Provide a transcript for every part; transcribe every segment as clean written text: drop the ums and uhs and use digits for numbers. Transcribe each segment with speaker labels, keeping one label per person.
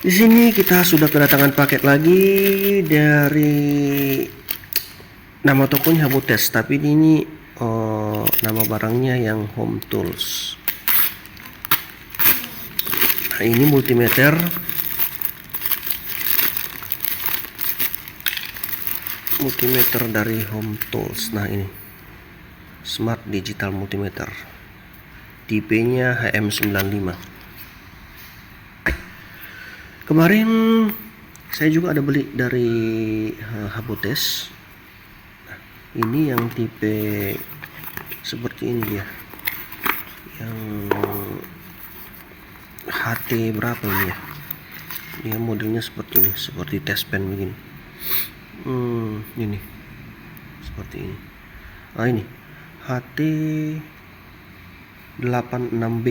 Speaker 1: Di sini kita sudah kedatangan paket lagi dari nama tokonya Habutes, tapi ini nama barangnya yang Home Tools. Nah, ini multimeter dari Home Tools. Nah, ini Smart Digital Multimeter, tipenya HM95. Kemarin saya juga ada beli dari Habutes. Nah, ini yang tipe seperti ini dia, yang HT berapa ini ya? Dia modelnya seperti ini, seperti test pen begini. Ini seperti ini. Ah, ini HT 86B.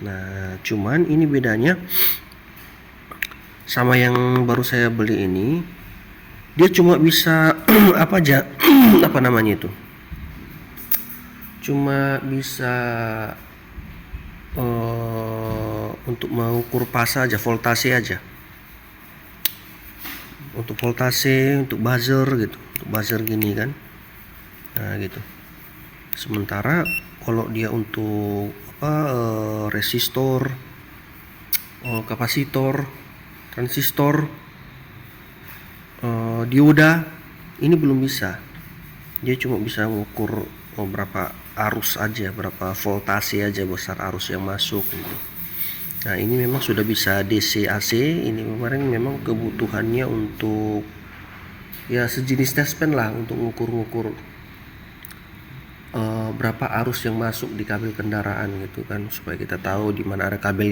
Speaker 1: Nah, cuman ini bedanya sama yang baru saya beli ini, dia cuma bisa apa aja apa namanya itu, cuma bisa untuk mengukur voltase aja, untuk voltase, untuk buzzer gitu, untuk buzzer gini kan. Nah gitu. Sementara kalau dia untuk resistor, kapasitor, transistor, dioda, ini belum bisa. Dia cuma bisa mengukur berapa arus aja, berapa voltase aja, besar arus yang masuk gitu. Nah ini memang sudah bisa DC AC. Ini kemarin memang kebutuhannya untuk ya sejenis test pen lah, untuk ngukur-ngukur berapa arus yang masuk di kabel kendaraan gitu kan, supaya kita tahu di mana ada kabel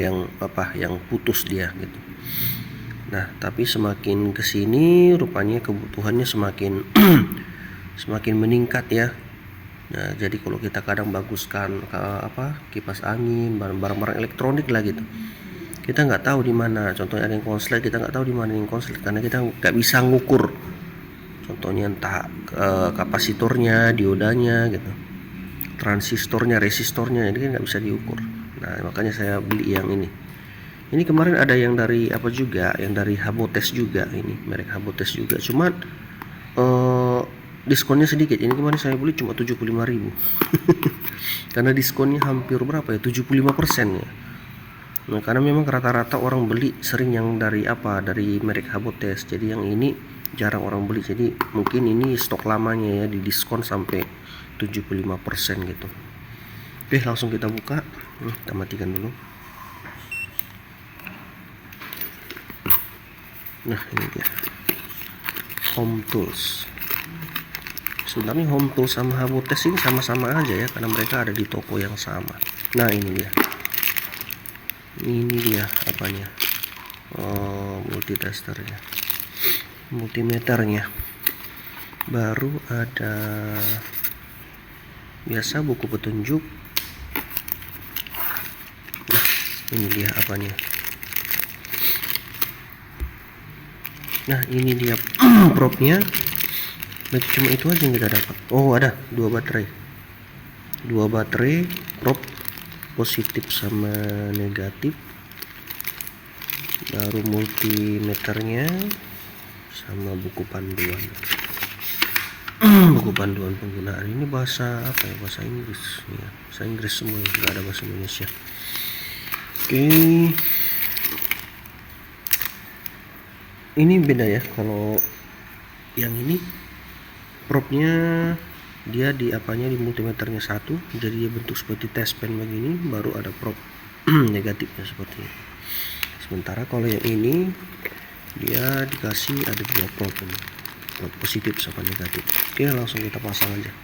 Speaker 1: yang putus dia gitu. Nah, tapi semakin kesini rupanya kebutuhannya semakin semakin meningkat ya. Nah, jadi kalau kita kadang baguskan kipas angin, barang-barang elektronik lah gitu, kita nggak tahu di mana. Contohnya ada yang konslet, kita nggak tahu di mana yang konslet karena kita nggak bisa ngukur. Contohnya entah kapasitornya, diodanya gitu, transistornya, resistornya, ini kan nggak bisa diukur. Nah, makanya saya beli yang ini. Ini kemarin ada yang dari yang dari Habutes juga, ini merek Habutes juga. Cuman diskonnya sedikit. Ini kemarin saya beli cuma 75.000. Karena diskonnya hampir berapa ya? 75% ya. Nah, karena memang rata-rata orang beli sering yang dari merek Habutes. Jadi yang ini jarang orang beli. Jadi mungkin ini stok lamanya ya, di diskon sampai 75% gitu. Oke, langsung kita buka. Kita matikan dulu. Nah, ini dia Home Tools. Sebenarnya Home Tools sama Habutes ini sama-sama aja ya, karena mereka ada di toko yang sama. Nah, ini dia apanya, multitesternya, multimeternya. Baru ada biasa buku petunjuk. Nah, ini dia apanya. Nah, ini dia propnya. Cuma itu aja yang kita dapat. Oh, ada dua baterai prop positif sama negatif, baru multimeternya, sama buku panduan buku panduan penggunaan. Ini bahasa apa ya, bahasa Inggris ya, bahasa Inggris semua, nggak ada bahasa Indonesia. Oke. Ini beda ya, kalau yang ini propnya dia di multimeternya satu, jadi dia bentuk seperti test pen begini, baru ada prop negatifnya seperti ini. Sementara kalau yang ini dia dikasih ada dua prop ini, prop positif sama negatif. Oke, langsung kita pasang aja.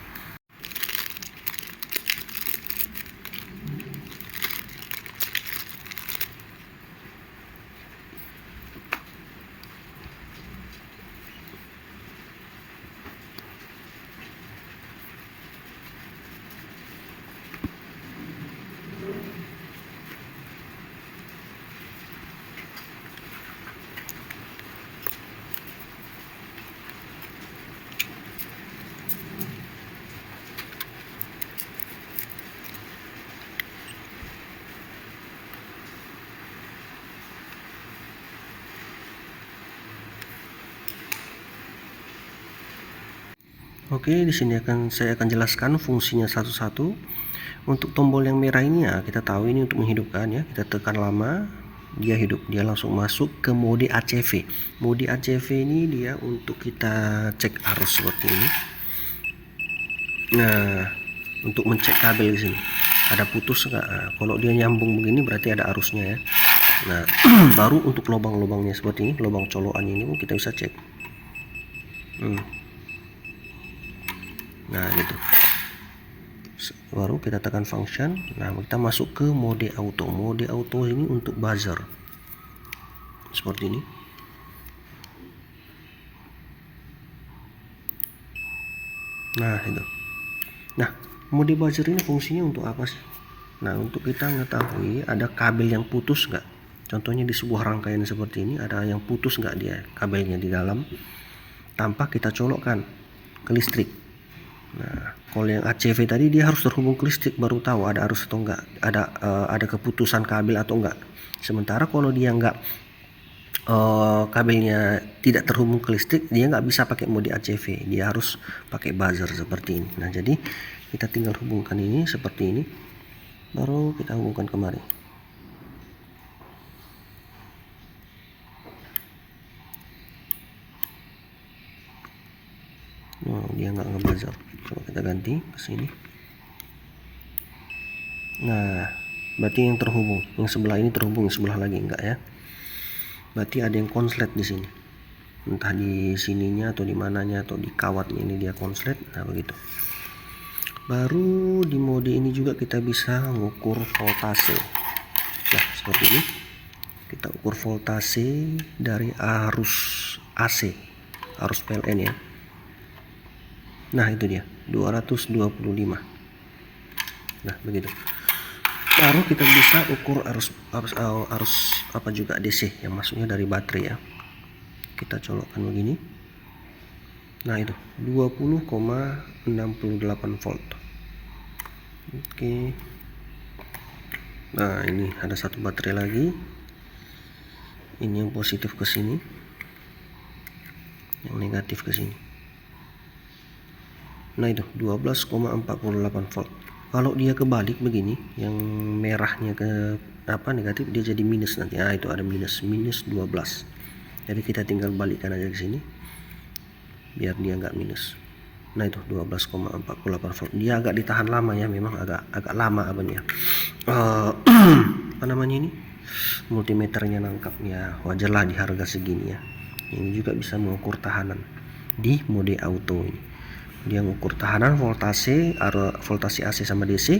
Speaker 1: Oke, di sini saya akan jelaskan fungsinya satu-satu. Untuk tombol yang merah ini ya, kita tahu ini untuk menghidupkan ya. Kita tekan lama, dia hidup, dia langsung masuk ke mode ACV. Mode ACV ini dia untuk kita cek arus seperti ini. Nah, untuk mencek kabel di sini ada putus nggak? Nah, kalau dia nyambung begini berarti ada arusnya ya. Nah, baru untuk lubang-lubangnya seperti ini, lubang colokan ini pun kita bisa cek. Nah, gitu. Baru kita tekan function. Nah, kita masuk ke mode auto. Mode auto ini untuk buzzer seperti ini. Nah, itu. Nah, mode buzzer ini fungsinya untuk apa sih? Nah, untuk kita mengetahui ada kabel yang putus nggak. Contohnya di sebuah rangkaian seperti ini ada yang putus nggak dia kabelnya di dalam, tanpa kita colokkan ke listrik. Nah, kalau yang ACV tadi dia harus terhubung ke listrik baru tahu ada arus atau enggak, ada keputusan kabel atau enggak. Sementara kalau dia enggak, kabelnya tidak terhubung ke listrik, dia nggak bisa pakai mode ACV, dia harus pakai buzzer seperti ini. Nah, jadi kita tinggal hubungkan ini seperti ini, baru kita hubungkan kemari. Nah, dia nggak ngebuzzer. Coba kita ganti ke sini. Nah, berarti yang terhubung, yang sebelah ini terhubung, yang sebelah lagi enggak ya. Berarti ada yang konslet di sini. Entah di sininya atau di mananya atau di kawatnya ini dia konslet. Nah, begitu. Baru di mode ini juga kita bisa mengukur voltase. Nah, seperti ini. Kita ukur voltase dari arus AC, arus PLN ya. Nah, itu dia 225. Nah, begitu. Baru kita bisa ukur arus apa juga DC yang masuknya dari baterai ya. Kita colokkan begini. Nah, itu 20,68 volt. Oke. Nah, ini ada satu baterai lagi. Ini yang positif ke sini, yang negatif ke sini. Nah, itu 12,48 volt. Kalau dia kebalik begini, yang merahnya ke negatif, dia jadi minus nanti. Nah, itu ada minus 12. Jadi kita tinggal balikkan aja ke sini biar dia nggak minus. Nah, itu 12,48 volt. Dia agak ditahan lama ya, memang agak lama apanya. Apa namanya ini? Multimeternya nangkap ya, wajarlah di harga segini ya. Ini juga bisa mengukur tahanan di mode auto ini. Dia mengukur tahanan voltase AC sama DC,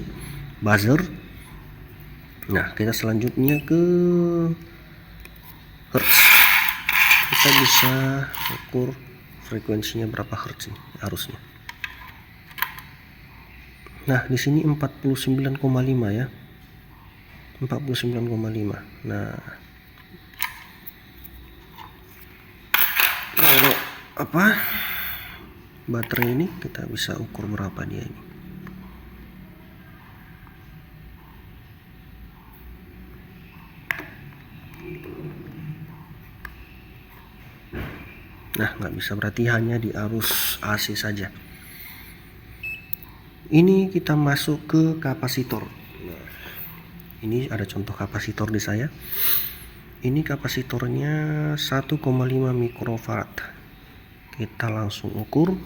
Speaker 1: buzzer. Nah, kita selanjutnya ke hertz. Kita bisa ukur frekuensinya berapa hertz nih arusnya. Nah, di sini 49,5 ya. 49,5. Nah, kalau baterai ini kita bisa ukur berapa dia ini. Nah, nggak bisa, berarti hanya di arus AC saja. Ini kita masuk ke kapasitor. Nah, ini ada contoh kapasitor di saya. Ini kapasitornya 1,5 mikrofarad. Kita langsung ukur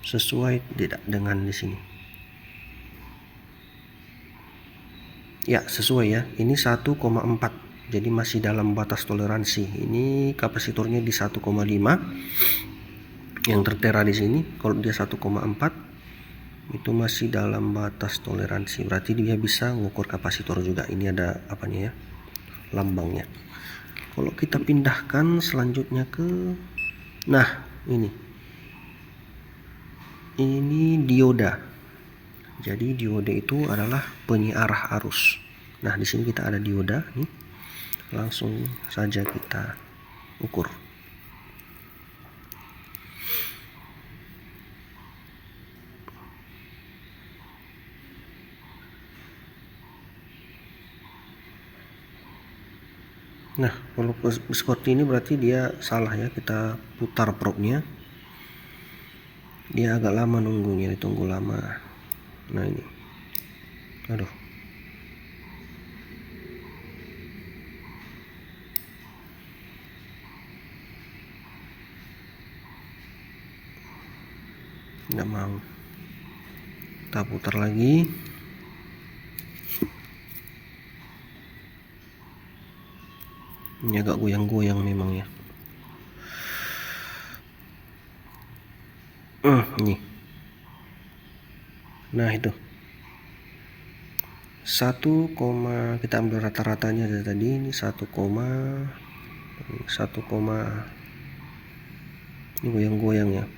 Speaker 1: sesuai tidak dengan di sini. Ya, sesuai ya. Ini 1,4. Jadi masih dalam batas toleransi. Ini kapasitornya di 1,5. Yang tertera di sini kalau dia 1,4 itu masih dalam batas toleransi. Berarti dia bisa mengukur kapasitor juga. Ini ada apanya ya? Lambangnya. Kalau kita pindahkan selanjutnya ke ini dioda. Jadi dioda itu adalah penyiarah arus. Nah, di sini kita ada dioda nih. Langsung saja kita ukur. Nah, kalau seperti ini berarti dia salah ya, kita putar probe-nya. Dia agak lama nunggunya, ditunggu lama. Nah ini, aduh, nggak mau. Kita putar lagi. Ini agak goyang-goyang memang ya. Ini. Nah itu 1, kita ambil rata-ratanya dari tadi. Ini 1, ini goyang-goyang ya.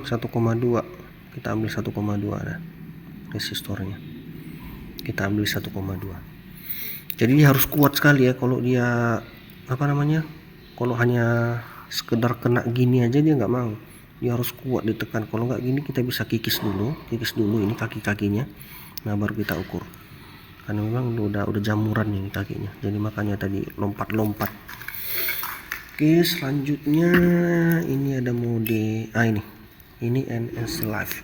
Speaker 1: Satu koma 2. Kita ambil 1,2 nah, resistornya. Kita ambil 1,2. Jadi dia harus kuat sekali ya. Kalau dia kalau hanya sekedar kena gini aja dia nggak mau. Dia harus kuat ditekan. Kalau nggak gini kita bisa kikis dulu ini kaki-kakinya. Nah baru kita ukur. Karena memang udah jamuran ini kakinya. Jadi makanya tadi lompat-lompat. Oke, selanjutnya ini ada mode ini NS Live.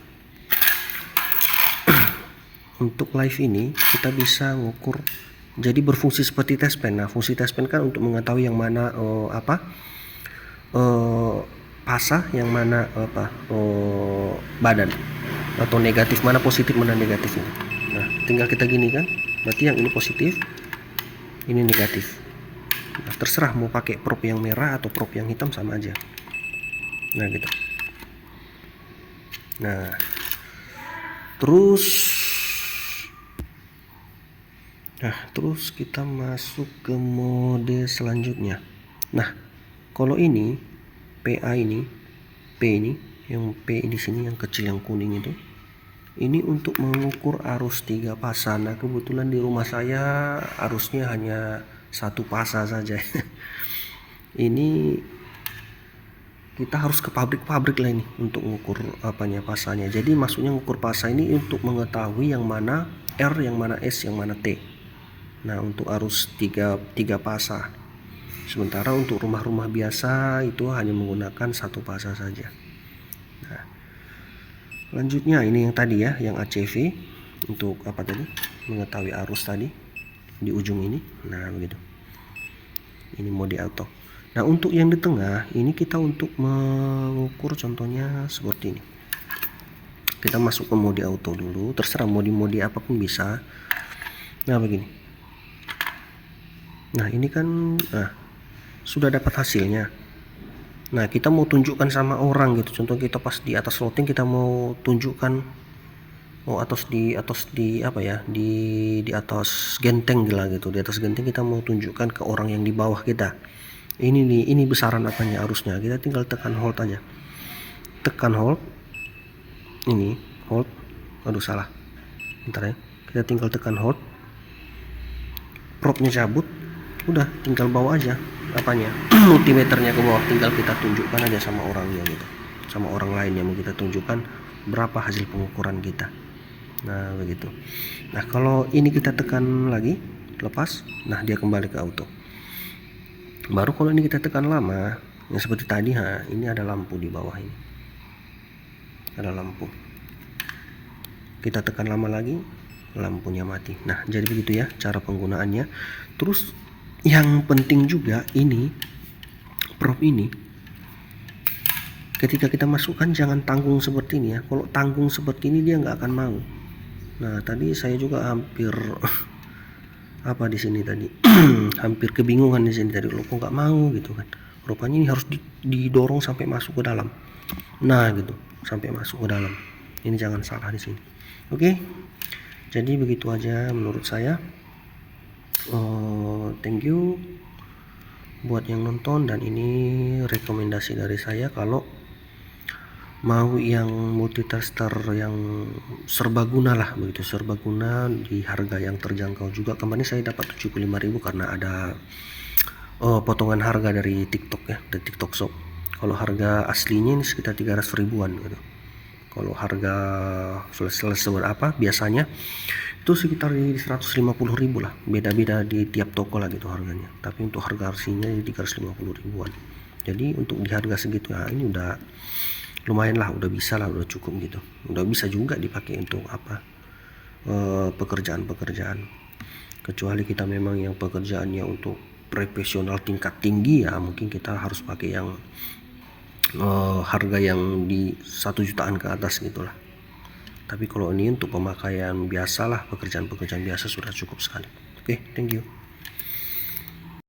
Speaker 1: Untuk live ini kita bisa ngukur, jadi berfungsi seperti test pen. Nah fungsi test pen kan untuk mengetahui yang mana pasah, yang mana badan atau negatif, mana positif mana negatif ini. Nah tinggal kita gini kan, berarti yang ini positif, ini negatif. Nah, terserah mau pakai prop yang merah atau prop yang hitam sama aja. Nah gitu. Nah terus kita masuk ke mode selanjutnya. Nah kalau ini PA ini, P ini, yang P di sini yang kecil yang kuning itu, ini untuk mengukur arus 3 pasang. Nah kebetulan di rumah saya arusnya hanya 1 pasang saja. Ini kita harus ke pabrik-pabrik lah ini untuk mengukur pasangnya. Jadi maksudnya mengukur pasang ini untuk mengetahui yang mana R, yang mana S, yang mana T. Nah untuk arus 3 pasang. Sementara untuk rumah-rumah biasa itu hanya menggunakan 1 pasang saja. Nah selanjutnya ini yang tadi ya, yang ACV untuk mengetahui arus tadi di ujung ini. Nah begitu. Ini mode auto. Nah untuk yang di tengah ini kita untuk mengukur contohnya seperti ini. Kita masuk ke mode auto dulu, terserah mode apapun bisa. Nah begini. Nah ini kan sudah dapat hasilnya. Nah kita mau tunjukkan sama orang gitu. Contoh kita pas di atas loading kita mau tunjukkan di atas genteng gitu. Di atas genteng kita mau tunjukkan ke orang yang di bawah kita. Ini besaran arusnya. Kita tinggal tekan hold aja. Tekan hold. Ini hold. Aduh salah. Bentar ya. Kita tinggal tekan hold. Propnya cabut. Udah tinggal bawa aja multimeternya ke bawah, tinggal kita tunjukkan aja sama orangnya gitu, sama orang lain yang mau kita tunjukkan berapa hasil pengukuran kita. Nah begitu. Nah kalau ini kita tekan lagi lepas, nah dia kembali ke auto. Baru kalau ini kita tekan lama yang seperti tadi, ini ada lampu di bawah, ini ada lampu, kita tekan lama lagi lampunya mati. Nah jadi begitu ya cara penggunaannya. Terus yang penting juga ini prop ini ketika kita masukkan jangan tanggung seperti ini ya. Kalau tanggung seperti ini dia nggak akan mau. Nah tadi saya juga hampir di sini tadi hampir kebingungan di sini tadi, kok nggak mau gitu kan. Rupanya ini harus didorong sampai masuk ke dalam. Nah gitu, sampai masuk ke dalam. Ini jangan salah di sini. Oke. Jadi begitu aja menurut saya. Thank you buat yang nonton, dan ini rekomendasi dari saya. Kalau mau yang multitester yang serbaguna lah begitu, serbaguna di harga yang terjangkau juga. Kemarin saya dapat 75.000 karena ada potongan harga dari TikTok ya, dari TikTok Shop. Kalau harga aslinya ini sekitar 300 ribuan gitu. Kalau harga flash biasanya itu sekitar di 150.000 lah, beda-beda di tiap toko lah gitu harganya, tapi untuk harga aslinya di 350 ribuan. Jadi untuk di harga segitu ya ini udah lumayan lah, udah bisa lah, udah cukup gitu, udah bisa juga dipakai untuk apa, pekerjaan-pekerjaan. Kecuali kita memang yang pekerjaannya untuk profesional tingkat tinggi ya mungkin kita harus pakai yang harga yang di 1 jutaan ke atas gitulah. Tapi kalau ini untuk pemakaian biasa lah, pekerjaan-pekerjaan biasa sudah cukup sekali. Oke, thank you.